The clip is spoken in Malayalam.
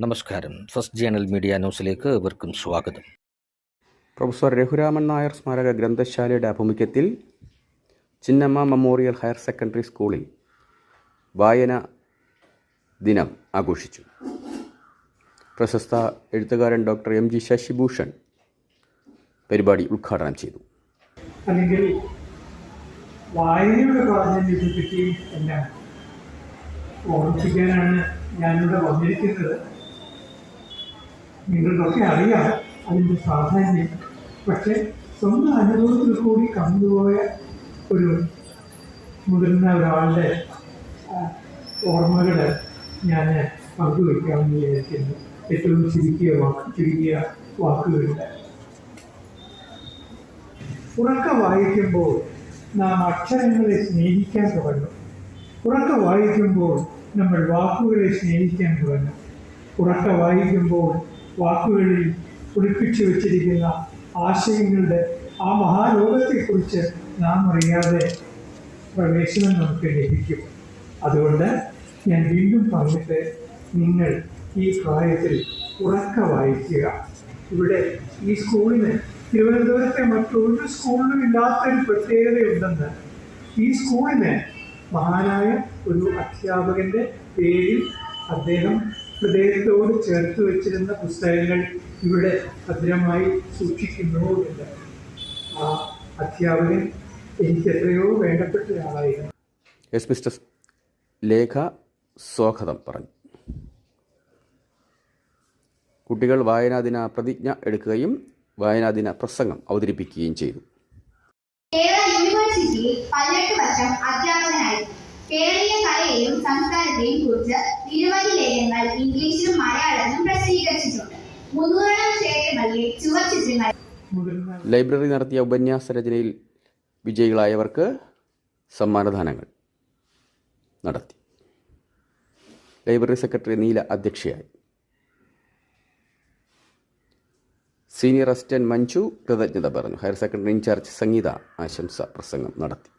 നമസ്കാരം. ഫസ്റ്റ് ജേണൽ മീഡിയ ന്യൂസിലേക്ക് ഏവർക്കും സ്വാഗതം. പ്രൊഫസർ രഘുരാമൻ നായർ സ്മാരക ഗ്രന്ഥശാലയുടെ ആഭിമുഖ്യത്തിൽ ചിന്നമ്മ മെമ്മോറിയൽ ഹയർ സെക്കൻഡറി സ്കൂളിൽ വായന ദിനം ആഘോഷിച്ചു. പ്രശസ്ത എഴുത്തുകാരൻ ഡോക്ടർ എം ജി ശശിഭൂഷൺ പരിപാടി ഉദ്ഘാടനം ചെയ്തു. അല്ലെങ്കിൽ വായനയുടെ പ്രാധാന്യത്തെപ്പറ്റി എല്ലാം ഓർമ്മിപ്പിക്കാനാണ് ഞാനിവിടെ വന്നിരിക്കുന്നത്. നിങ്ങൾക്കൊക്കെ അറിയാം അതിൻ്റെ പ്രാധാന്യം. പക്ഷേ സ്വന്തം അനുഭവത്തിൽ കൂടി കടന്നുപോയ ഒരു മുതിർന്ന ഒരാളുടെ ഓർമ്മകൾ ഞാൻ പങ്കുവയ്ക്കാമെന്ന് വിചാരിക്കുന്നു. ഏറ്റവും ചുരുക്കിയ വാക്കുകളിൽ ഉറക്കെ വായിക്കുമ്പോൾ നാം അക്ഷരങ്ങളെ സ്നേഹിക്കാൻ തുടങ്ങും. ഉറക്കെ വായിക്കുമ്പോൾ നമ്മൾ വാക്കുകളെ സ്നേഹിക്കാൻ തുടങ്ങും. ഉറക്കെ വായിക്കുമ്പോൾ വാക്കുകളിൽ ഒളിപ്പിച്ചു വച്ചിരിക്കുന്ന ആശയങ്ങളുടെ ആ മഹാലോകത്തെക്കുറിച്ച് നാം അറിയാതെ പ്രവേശനം നമുക്ക് ലഭിക്കും. അതുകൊണ്ട് ഞാൻ വീണ്ടും പറഞ്ഞിട്ട്, നിങ്ങൾ ഈ പ്രായത്തിൽ ഉറക്കെ വായിക്കുക. ഇവിടെ ഈ സ്കൂളിന് തിരുവനന്തപുരത്തെ മറ്റൊരു സ്കൂളിലും ഇല്ലാത്തൊരു പ്രത്യേകതയുണ്ടെന്ന്. ഈ സ്കൂളിന് മഹാനായ ഒരു അധ്യാപകൻ്റെ പേരിൽ അദ്ദേഹം ഹൃദയത്തോട് ചേർത്ത് വെച്ചിരുന്ന പുസ്തകങ്ങൾ ഇവിടെ ഭദ്രമായി സൂക്ഷിക്കുന്നുമില്ല. ആ അധ്യാപകൻ എനിക്ക് എത്രയോ വേണ്ടപ്പെട്ട ആളായിരുന്നു. മിസ്റ്റർ ലേഖ സ്വാഗതം പറഞ്ഞു. കുട്ടികൾ വായനാദിന പ്രതിജ്ഞ എടുക്കുകയും വായനാദിന പ്രസംഗം അവതരിപ്പിക്കുകയും ചെയ്തു. കേരള യൂണിവേഴ്സിറ്റിയിൽ 18 വർഷം അധ്യാപകനായി. കേരളീയ കലയെയും സംസ്കാരത്തെയും കുറിച്ച് നിരവധി ലേഖനങ്ങൾ ഇംഗ്ലീഷിലും മലയാളത്തിലും പ്രസിദ്ധീകരിച്ചിട്ടുണ്ട്. 300 ക്ഷേത്രങ്ങളിലെ ചുവർച്ചിത്രങ്ങൾ. ലൈബ്രറി നടത്തിയ ഉപന്യാസ രചനയിൽ വിജയികളായവർക്ക് സമ്മാനദാനങ്ങൾ നടത്തി. ലൈബ്രറി സെക്രട്ടറി നീല അധ്യക്ഷയായി. സീനിയർ അസിസ്റ്റന്റ് മഞ്ജു കൃതജ്ഞത പറഞ്ഞു. ഹയർ സെക്കൻഡറി ഇൻചാർജ് സംഗീത ആശംസ പ്രസംഗം നടത്തി.